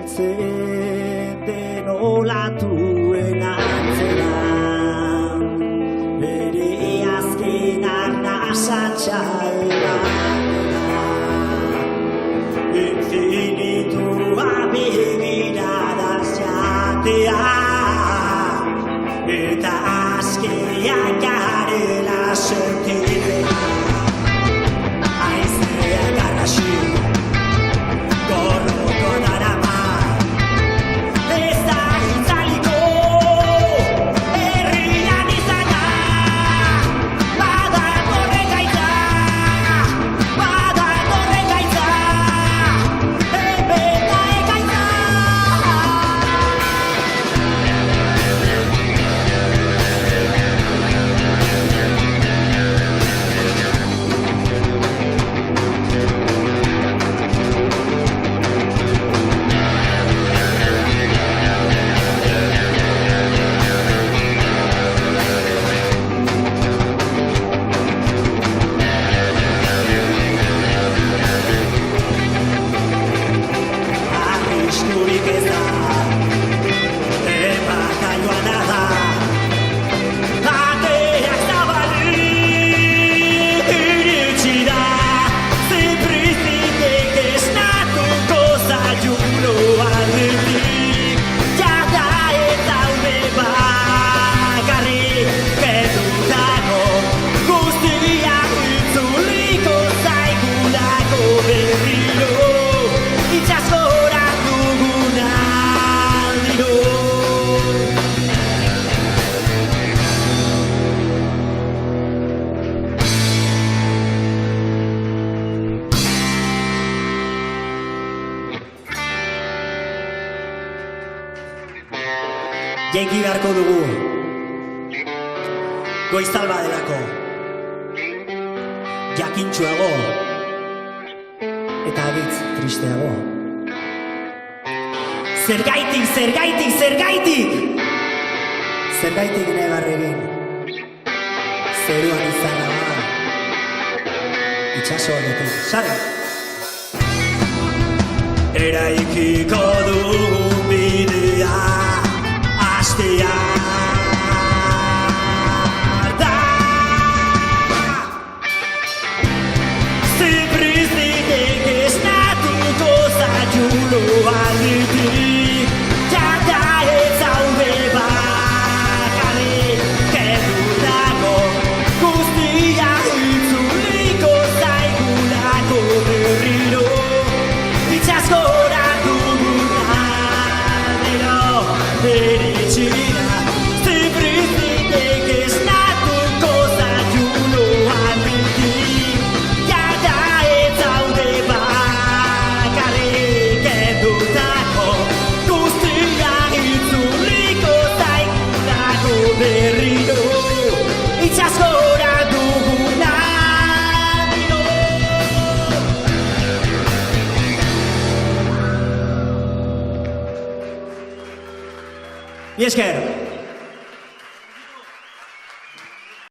hartzen den olatuen antzera bere azken arnasatxalda infinitua begiradas jatea eta askeak garela sentibera aizea garrasi gorroko darama ez da itzaliko herrian izana bada gorrekaitza ebeta ekaitza arriskurik ez da epakailuana da ateak zabalik iritsi da ziprizitek esnatuko zaiulo aldetik jada ez daude bakarrik kendutako guztiak itzuliko zaigulako berriro itxaskora dugun aldiro Jaiki beharko dugu goizalba delako jakintsuago eta abitz tristeago Zergaitik negar egin zeruan izarra itxaso aldetik sare eraikiko dugun bidea astea da ziprizitek esnatuko zaiulo aldetik jada ez zaude bakarrik kendutako guztia itzuliko zaigulako berriro itxaskora dugun aldiro iritsi da ziprizitek esnatuko zaiulo aldetik jada ez zaude bakarrik kendutako guztia itzuliko zaigulako berriro itxaskora dugun aldiro Mi esker